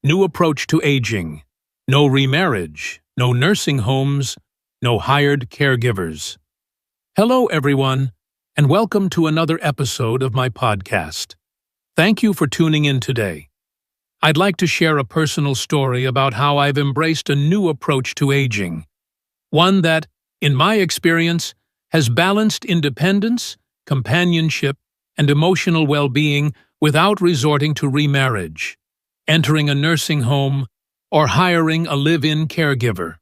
new approach to aging. No remarriage, no nursing homes, no hired caregivers. Hello, everyone, and welcome to another episode of my podcast. Thank you for tuning in today. I'd like to share a personal story about how I've embraced a new approach to aging. One that, in my experience, has balanced independence, companionship, and emotional well-being without resorting to remarriage, entering a nursing home, or hiring a live-in caregiver.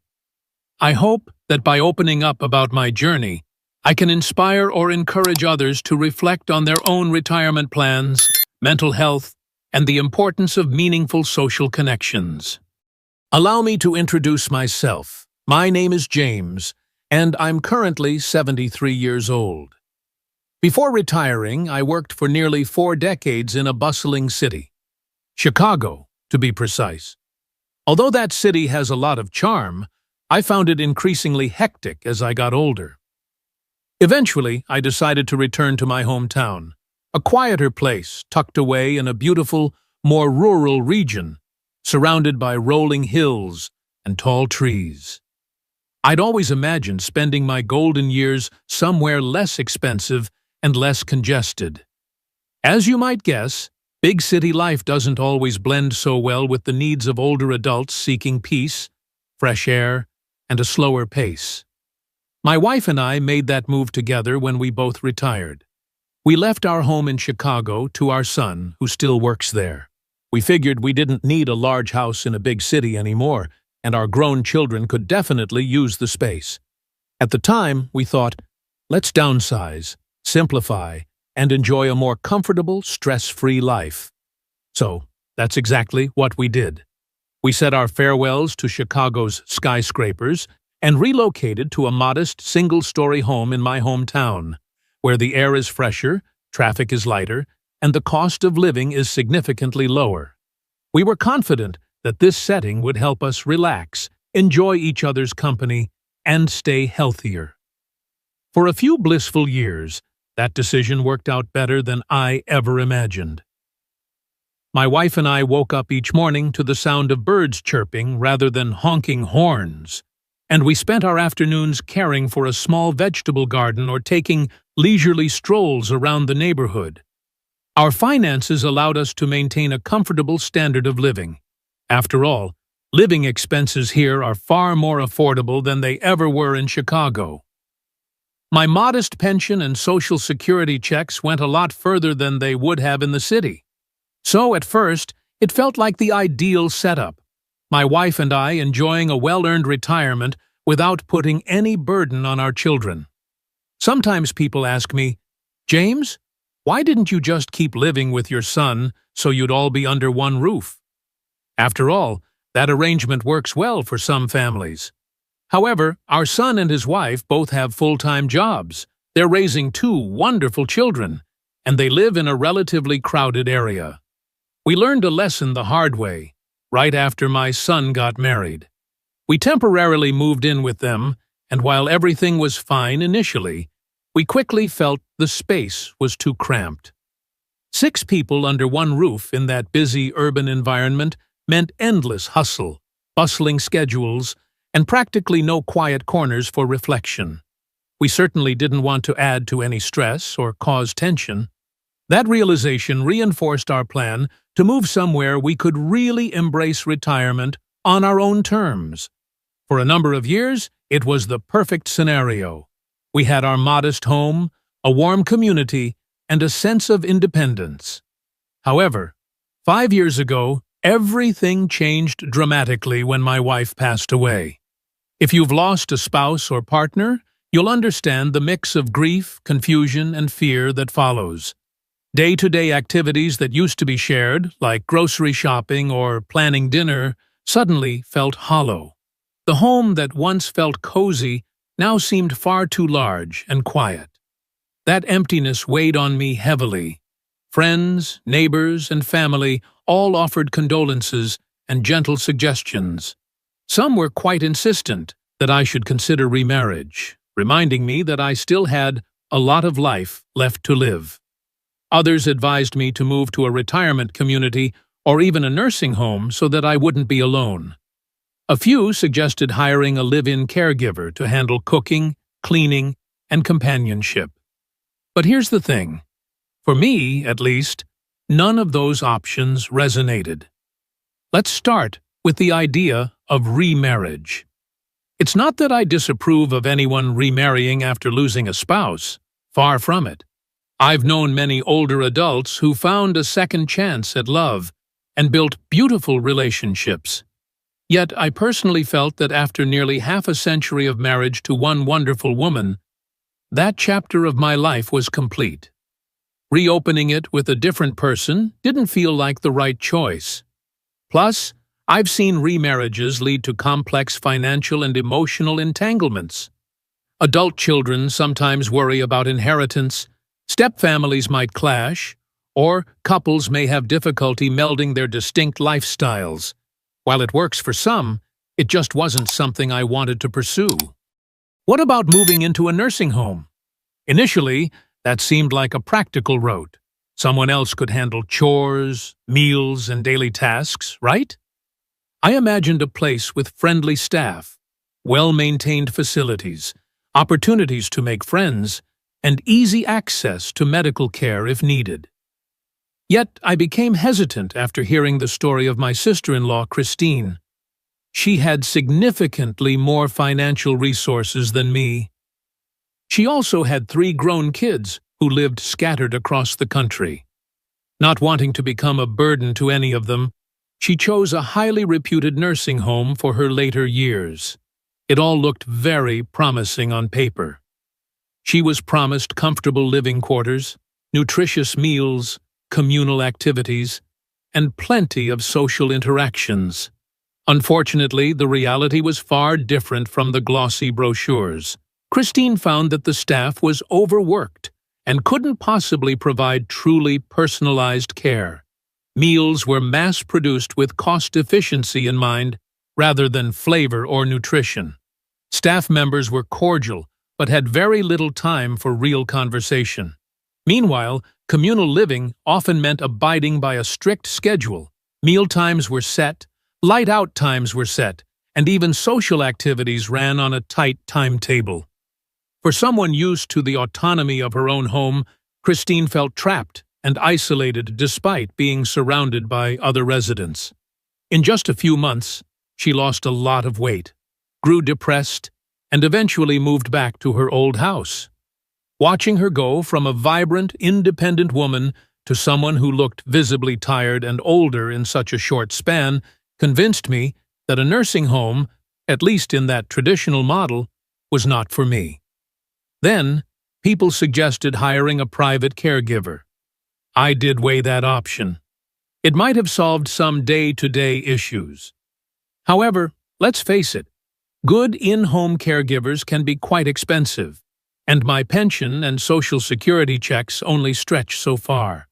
I hope that by opening up about my journey, I can inspire or encourage others to reflect on their own retirement plans, mental health, and the importance of meaningful social connections. Allow me to introduce myself. My name is James, and I'm currently 73 years old. Before retiring, I worked for nearly 4 decades in a bustling city, Chicago, to be precise. Although that city has a lot of charm, I found it increasingly hectic as I got older. Eventually, I decided to return to my hometown, a quieter place tucked away in a beautiful, more rural region, surrounded by rolling hills and tall trees. I'd always imagined spending my golden years somewhere less expensive and less congested. As you might guess, big city life doesn't always blend so well with the needs of older adults seeking peace, fresh air, and a slower pace. My wife and I made that move together when we both retired. We left our home in Chicago to our son, who still works there. We figured we didn't need a large house in a big city anymore, and our grown children could definitely use the space. At the time, we thought, let's downsize, simplify, and enjoy a more comfortable, stress-free life. So, that's exactly what we did. We said our farewells to Chicago's skyscrapers and relocated to a modest, single-story home in my hometown, where the air is fresher, traffic is lighter, and the cost of living is significantly lower. We were confident that this setting would help us relax, enjoy each other's company, and stay healthier. For a few blissful years, that decision worked out better than I ever imagined. My wife and I woke up each morning to the sound of birds chirping rather than honking horns, and we spent our afternoons caring for a small vegetable garden or taking leisurely strolls around the neighborhood. Our finances allowed us to maintain a comfortable standard of living. After all, living expenses here are far more affordable than they ever were in Chicago. My modest pension and Social Security checks went a lot further than they would have in the city. So, at first, it felt like the ideal setup. My wife and I enjoying a well-earned retirement without putting any burden on our children. Sometimes people ask me, James, why didn't you just keep living with your son so you'd all be under one roof? After all, that arrangement works well for some families. However, our son and his wife both have full-time jobs. They're raising 2 wonderful children, and they live in a relatively crowded area. We learned a lesson the hard way, right after my son got married. We temporarily moved in with them, and while everything was fine initially, we quickly felt the space was too cramped. 6 people under one roof in that busy urban environment meant endless hustle, bustling schedules, and practically no quiet corners for reflection. We certainly didn't want to add to any stress or cause tension. That realization reinforced our plan to move somewhere we could really embrace retirement on our own terms. For a number of years, it was the perfect scenario. We had our modest home, a warm community, and a sense of independence. However, 5 years ago, everything changed dramatically when my wife passed away. If you've lost a spouse or partner, you'll understand the mix of grief, confusion, and fear that follows. Day-to-day activities that used to be shared, like grocery shopping or planning dinner, suddenly felt hollow. The home that once felt cozy now seemed far too large and quiet. That emptiness weighed on me heavily. Friends, neighbors, and family all offered condolences and gentle suggestions. Some were quite insistent that I should consider remarriage, reminding me that I still had a lot of life left to live. Others advised me to move to a retirement community or even a nursing home so that I wouldn't be alone. A few suggested hiring a live-in caregiver to handle cooking, cleaning, and companionship. But here's the thing. For me, at least, none of those options resonated. Let's start with the idea of remarriage. It's not that I disapprove of anyone remarrying after losing a spouse. Far from it. I've known many older adults who found a second chance at love and built beautiful relationships. Yet I personally felt that after nearly half a century of marriage to one wonderful woman, that chapter of my life was complete. Reopening it with a different person didn't feel like the right choice. Plus, I've seen remarriages lead to complex financial and emotional entanglements. Adult children sometimes worry about inheritance, stepfamilies might clash, or couples may have difficulty melding their distinct lifestyles. While it works for some, it just wasn't something I wanted to pursue. What about moving into a nursing home? Initially, that seemed like a practical route. Someone else could handle chores, meals, and daily tasks, right? I imagined a place with friendly staff, well-maintained facilities, opportunities to make friends, and easy access to medical care if needed. Yet I became hesitant after hearing the story of my sister-in-law, Christine. She had significantly more financial resources than me. She also had 3 grown kids who lived scattered across the country. Not wanting to become a burden to any of them, she chose a highly reputed nursing home for her later years. It all looked very promising on paper. She was promised comfortable living quarters, nutritious meals, communal activities, and plenty of social interactions. Unfortunately, the reality was far different from the glossy brochures. Christine found that the staff was overworked and couldn't possibly provide truly personalized care. Meals were mass-produced with cost efficiency in mind rather than flavor or nutrition. Staff members were cordial but had very little time for real conversation. Meanwhile, communal living often meant abiding by a strict schedule. Meal times were set, light-out times were set, and even social activities ran on a tight timetable. For someone used to the autonomy of her own home, Christine felt trapped and isolated despite being surrounded by other residents. In just a few months, she lost a lot of weight, grew depressed, and eventually moved back to her old house. Watching her go from a vibrant, independent woman to someone who looked visibly tired and older in such a short span convinced me that a nursing home, at least in that traditional model, was not for me. Then, people suggested hiring a private caregiver. I did weigh that option. It might have solved some day-to-day issues. However, let's face it, good in-home caregivers can be quite expensive, and my pension and Social Security checks only stretch so far.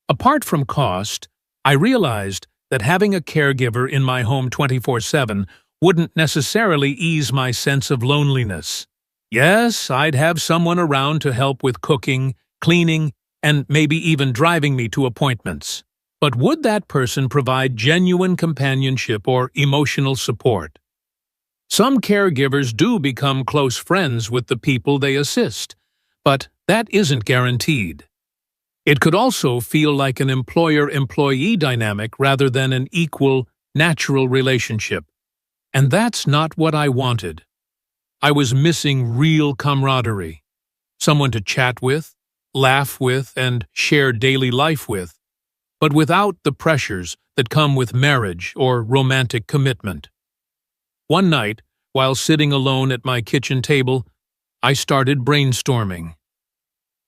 Apart from cost, I realized that having a caregiver in my home 24/7 wouldn't necessarily ease my sense of loneliness. Yes, I'd have someone around to help with cooking, cleaning, and maybe even driving me to appointments. But would that person provide genuine companionship or emotional support? Some caregivers do become close friends with the people they assist, but that isn't guaranteed. It could also feel like an employer-employee dynamic rather than an equal, natural relationship. And that's not what I wanted. I was missing real camaraderie, someone to chat with, laugh with, and share daily life with, but without the pressures that come with marriage or romantic commitment. One night, while sitting alone at my kitchen table, I started brainstorming.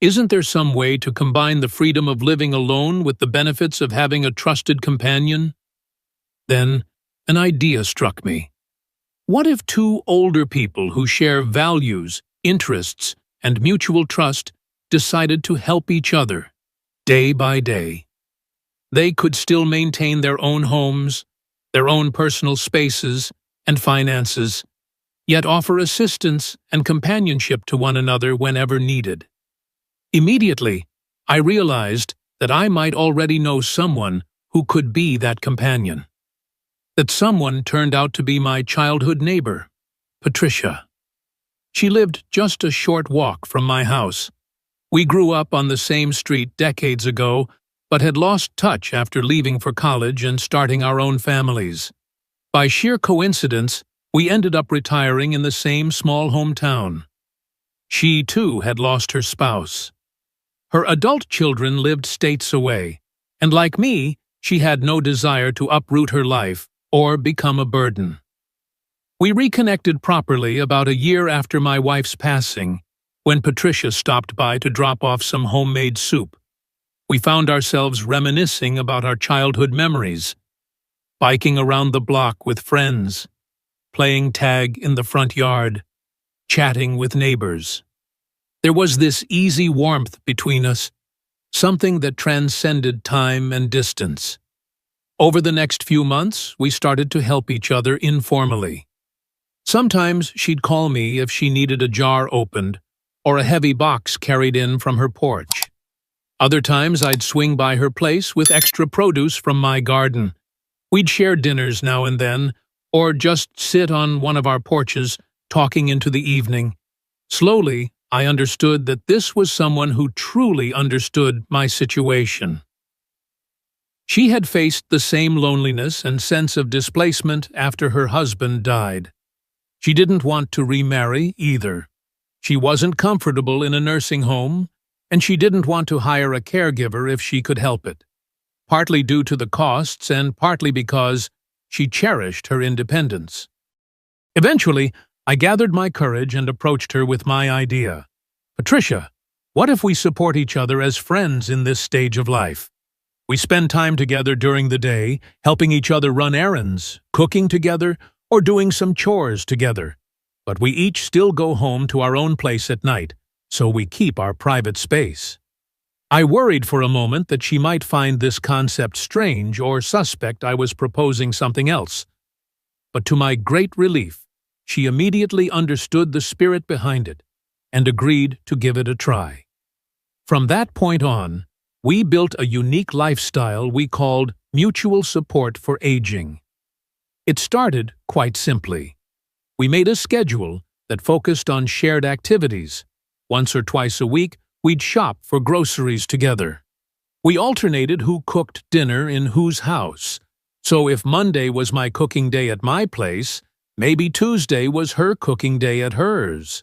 Isn't there some way to combine the freedom of living alone with the benefits of having a trusted companion? Then, an idea struck me. What if 2 older people who share values, interests, and mutual trust decided to help each other, day by day? They could still maintain their own homes, their own personal spaces, and finances, yet offer assistance and companionship to one another whenever needed. Immediately, I realized that I might already know someone who could be that companion. That someone turned out to be my childhood neighbor, Patricia. She lived just a short walk from my house. We grew up on the same street decades ago, but had lost touch after leaving for college and starting our own families. By sheer coincidence, we ended up retiring in the same small hometown. She, too, had lost her spouse. Her adult children lived states away, and like me, she had no desire to uproot her life or become a burden. We reconnected properly about a year after my wife's passing, when Patricia stopped by to drop off some homemade soup. We found ourselves reminiscing about our childhood memories, biking around the block with friends, playing tag in the front yard, chatting with neighbors. There was this easy warmth between us, something that transcended time and distance. Over the next few months, we started to help each other informally. Sometimes she'd call me if she needed a jar opened or a heavy box carried in from her porch. Other times I'd swing by her place with extra produce from my garden. We'd share dinners now and then, or just sit on one of our porches, talking into the evening. Slowly, I understood that this was someone who truly understood my situation. She had faced the same loneliness and sense of displacement after her husband died. She didn't want to remarry either. She wasn't comfortable in a nursing home, and she didn't want to hire a caregiver if she could help it, partly due to the costs and partly because she cherished her independence. Eventually, I gathered my courage and approached her with my idea. Patricia, what if we support each other as friends in this stage of life? We spend time together during the day, helping each other run errands, cooking together, or doing some chores together. But we each still go home to our own place at night, so we keep our private space. I worried for a moment that she might find this concept strange or suspect I was proposing something else. But to my great relief, she immediately understood the spirit behind it and agreed to give it a try. From that point on, we built a unique lifestyle we called mutual support for aging. It started quite simply. We made a schedule that focused on shared activities. Once or twice a week, we'd shop for groceries together. We alternated who cooked dinner in whose house. So if Monday was my cooking day at my place, maybe Tuesday was her cooking day at hers.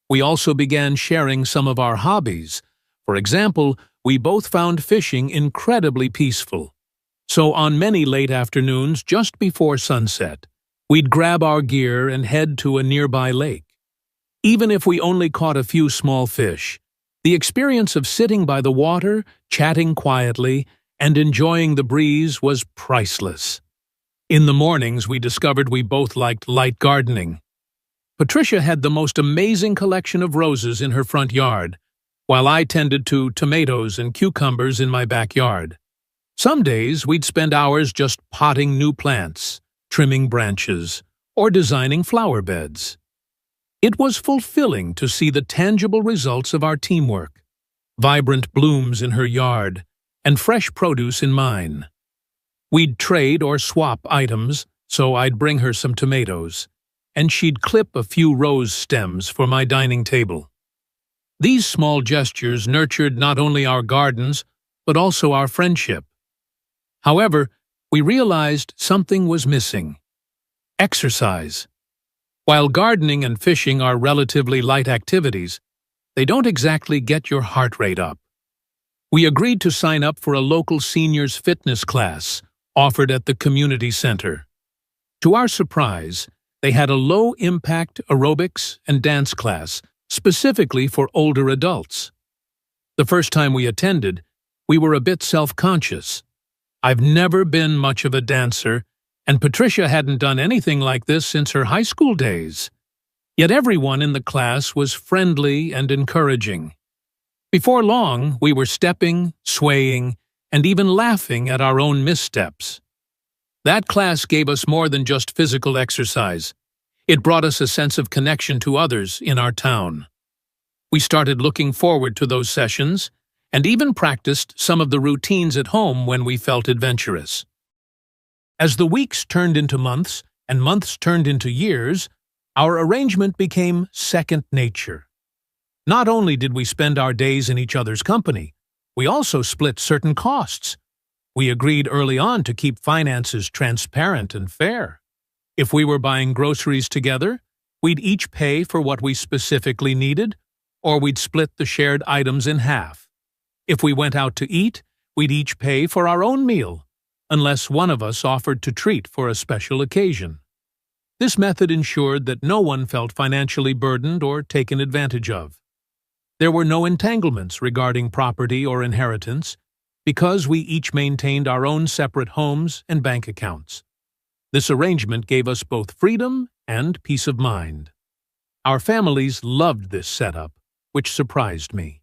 We also began sharing some of our hobbies. For example, we both found fishing incredibly peaceful. So on many late afternoons just before sunset, we'd grab our gear and head to a nearby lake. Even if we only caught a few small fish, the experience of sitting by the water, chatting quietly, and enjoying the breeze was priceless. In the mornings, we discovered we both liked light gardening. Patricia had the most amazing collection of roses in her front yard, while I tended to tomatoes and cucumbers in my backyard. Some days, we'd spend hours just potting new plants, trimming branches, or designing flower beds. It was fulfilling to see the tangible results of our teamwork, vibrant blooms in her yard, and fresh produce in mine. We'd trade or swap items, so I'd bring her some tomatoes, and she'd clip a few rose stems for my dining table. These small gestures nurtured not only our gardens, but also our friendship. However, we realized something was missing: exercise. While gardening and fishing are relatively light activities, they don't exactly get your heart rate up. We agreed to sign up for a local seniors fitness class offered at the community center. To our surprise, they had a low-impact aerobics and dance class specifically for older adults. The first time we attended, we were a bit self-conscious. I've never been much of a dancer, and Patricia hadn't done anything like this since her high school days. Yet everyone in the class was friendly and encouraging. Before long, we were stepping, swaying, and even laughing at our own missteps. That class gave us more than just physical exercise. It brought us a sense of connection to others in our town. We started looking forward to those sessions, and even practiced some of the routines at home when we felt adventurous. As the weeks turned into months and months turned into years, our arrangement became second nature. Not only did we spend our days in each other's company, we also split certain costs. We agreed early on to keep finances transparent and fair. If we were buying groceries together, we'd each pay for what we specifically needed, or we'd split the shared items in half. If we went out to eat, we'd each pay for our own meal, unless one of us offered to treat for a special occasion. This method ensured that no one felt financially burdened or taken advantage of. There were no entanglements regarding property or inheritance, because we each maintained our own separate homes and bank accounts. This arrangement gave us both freedom and peace of mind. Our families loved this setup, which surprised me.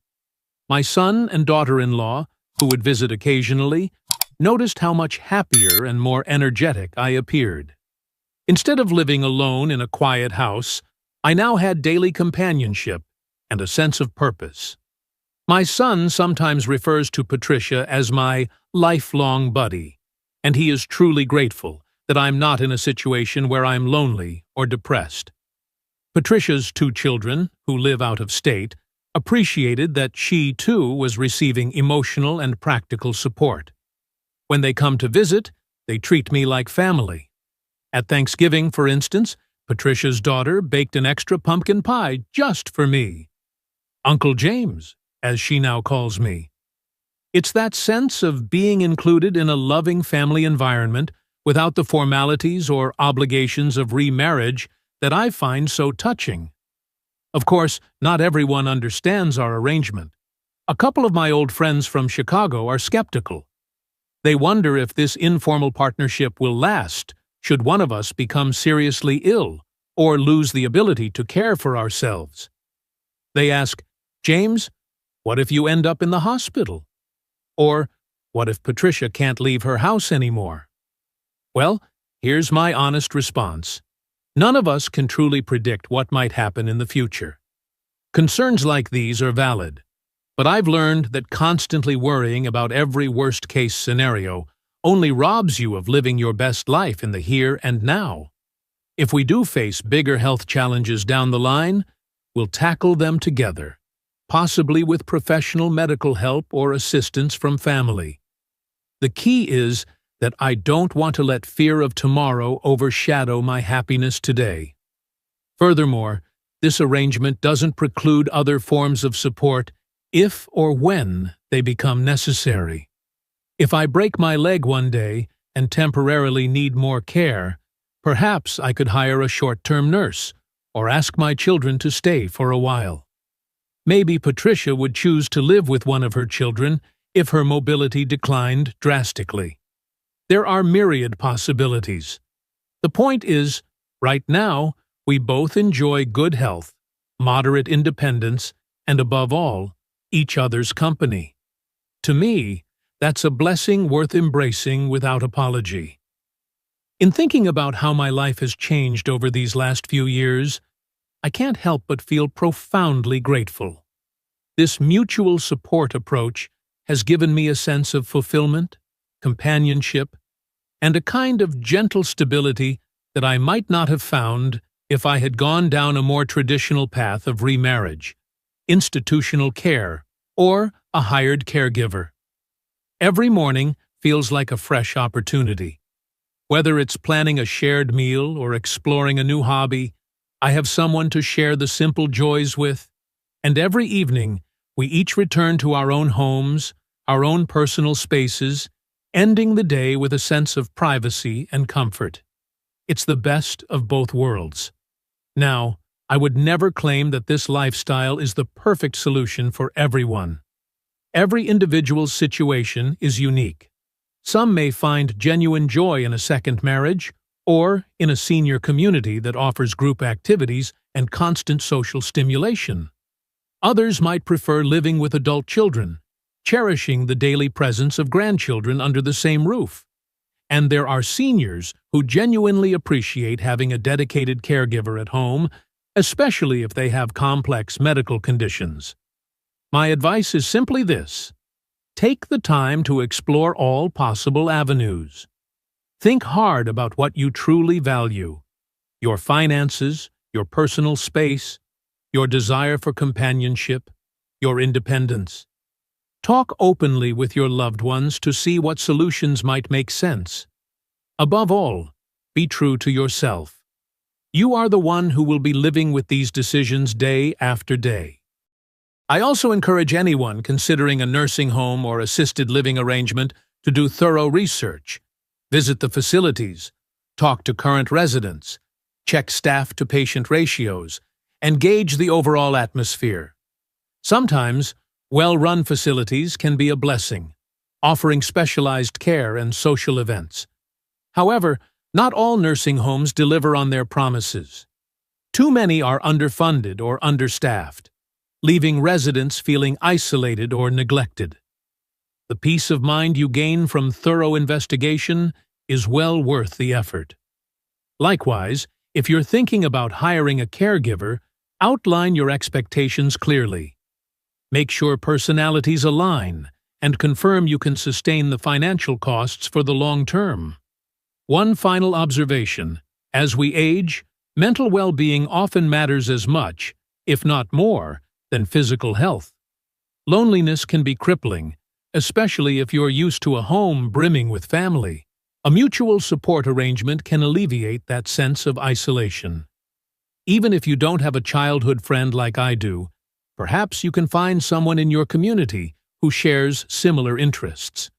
My son and daughter-in-law, who would visit occasionally, noticed how much happier and more energetic I appeared. Instead of living alone in a quiet house, I now had daily companionship and a sense of purpose. My son sometimes refers to Patricia as my lifelong buddy, and he is truly grateful that I'm not in a situation where I'm lonely or depressed. Patricia's 2 children, who live out of state, appreciated that she, too, was receiving emotional and practical support. When they come to visit, they treat me like family. At Thanksgiving, for instance, Patricia's daughter baked an extra pumpkin pie just for me. Uncle James, as she now calls me. It's that sense of being included in a loving family environment without the formalities or obligations of remarriage that I find so touching. Of course, not everyone understands our arrangement. A couple of my old friends from Chicago are skeptical. They wonder if this informal partnership will last should one of us become seriously ill or lose the ability to care for ourselves. They ask, "James, what if you end up in the hospital?" Or, "What if Patricia can't leave her house anymore?" Well, here's my honest response. None of us can truly predict what might happen in the future. Concerns like these are valid, but I've learned that constantly worrying about every worst-case scenario only robs you of living your best life in the here and now. If we do face bigger health challenges down the line, we'll tackle them together, possibly with professional medical help or assistance from family. The key is that I don't want to let fear of tomorrow overshadow my happiness today. Furthermore, this arrangement doesn't preclude other forms of support if or when they become necessary. If I break my leg one day and temporarily need more care, perhaps I could hire a short-term nurse or ask my children to stay for a while. Maybe Patricia would choose to live with one of her children if her mobility declined drastically. There are myriad possibilities. The point is, right now, we both enjoy good health, moderate independence, and above all, each other's company. To me, that's a blessing worth embracing without apology. In thinking about how my life has changed over these last few years, I can't help but feel profoundly grateful. This mutual support approach has given me a sense of fulfillment, companionship, and a kind of gentle stability that I might not have found if I had gone down a more traditional path of remarriage, institutional care, or a hired caregiver. Every morning feels like a fresh opportunity. Whether it's planning a shared meal or exploring a new hobby, I have someone to share the simple joys with, and every evening we each return to our own homes, our own personal spaces, ending the day with a sense of privacy and comfort. It's the best of both worlds. Now, I would never claim that this lifestyle is the perfect solution for everyone. Every individual's situation is unique. Some may find genuine joy in a second marriage or in a senior community that offers group activities and constant social stimulation. Others might prefer living with adult children, cherishing the daily presence of grandchildren under the same roof. And there are seniors who genuinely appreciate having a dedicated caregiver at home, especially if they have complex medical conditions. My advice is simply this: take the time to explore all possible avenues. Think hard about what you truly value: your finances, your personal space, your desire for companionship, your independence. Talk openly with your loved ones to see what solutions might make sense. Above all, be true to yourself. You are the one who will be living with these decisions day after day. I also encourage anyone considering a nursing home or assisted living arrangement to do thorough research. Visit the facilities, talk to current residents, check staff-to-patient ratios, and gauge the overall atmosphere. Sometimes, well-run facilities can be a blessing, offering specialized care and social events. However, not all nursing homes deliver on their promises. Too many are underfunded or understaffed, leaving residents feeling isolated or neglected. The peace of mind you gain from thorough investigation is well worth the effort. Likewise, if you're thinking about hiring a caregiver, outline your expectations clearly. Make sure personalities align and confirm you can sustain the financial costs for the long term. One final observation: as we age, mental well-being often matters as much, if not more, than physical health. Loneliness can be crippling, especially if you're used to a home brimming with family. A mutual support arrangement can alleviate that sense of isolation. Even if you don't have a childhood friend like I do, perhaps you can find someone in your community who shares similar interests.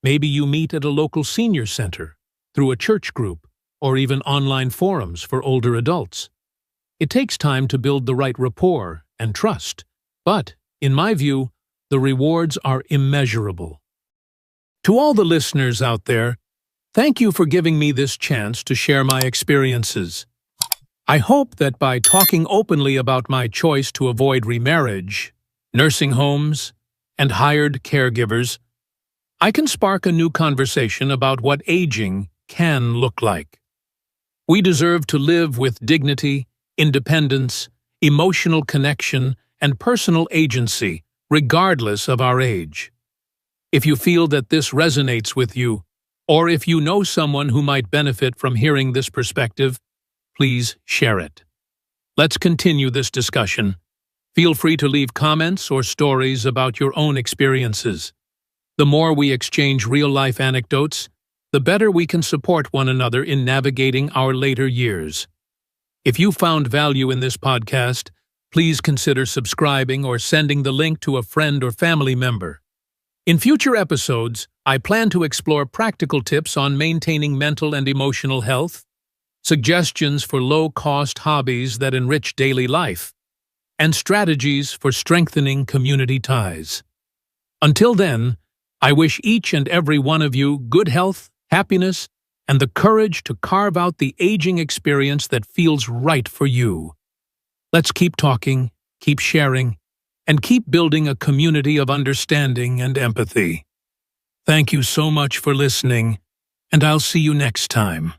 Maybe you meet at a local senior center, through a church group, or even online forums for older adults. It takes time to build the right rapport and trust, but, in my view, the rewards are immeasurable. To all the listeners out there, thank you for giving me this chance to share my experiences. I hope that by talking openly about my choice to avoid remarriage, nursing homes, and hired caregivers, I can spark a new conversation about what aging can look like. We deserve to live with dignity, independence, emotional connection, and personal agency, regardless of our age. If you feel that this resonates with you, or if you know someone who might benefit from hearing this perspective, please share it. Let's continue this discussion. Feel free to leave comments or stories about your own experiences. The more we exchange real-life anecdotes, the better we can support one another in navigating our later years. If you found value in this podcast, please consider subscribing or sending the link to a friend or family member. In future episodes, I plan to explore practical tips on maintaining mental and emotional health, suggestions for low-cost hobbies that enrich daily life, and strategies for strengthening community ties. Until then, I wish each and every one of you good health, happiness, and the courage to carve out the aging experience that feels right for you. Let's keep talking, keep sharing, and keep building a community of understanding and empathy. Thank you so much for listening, and I'll see you next time.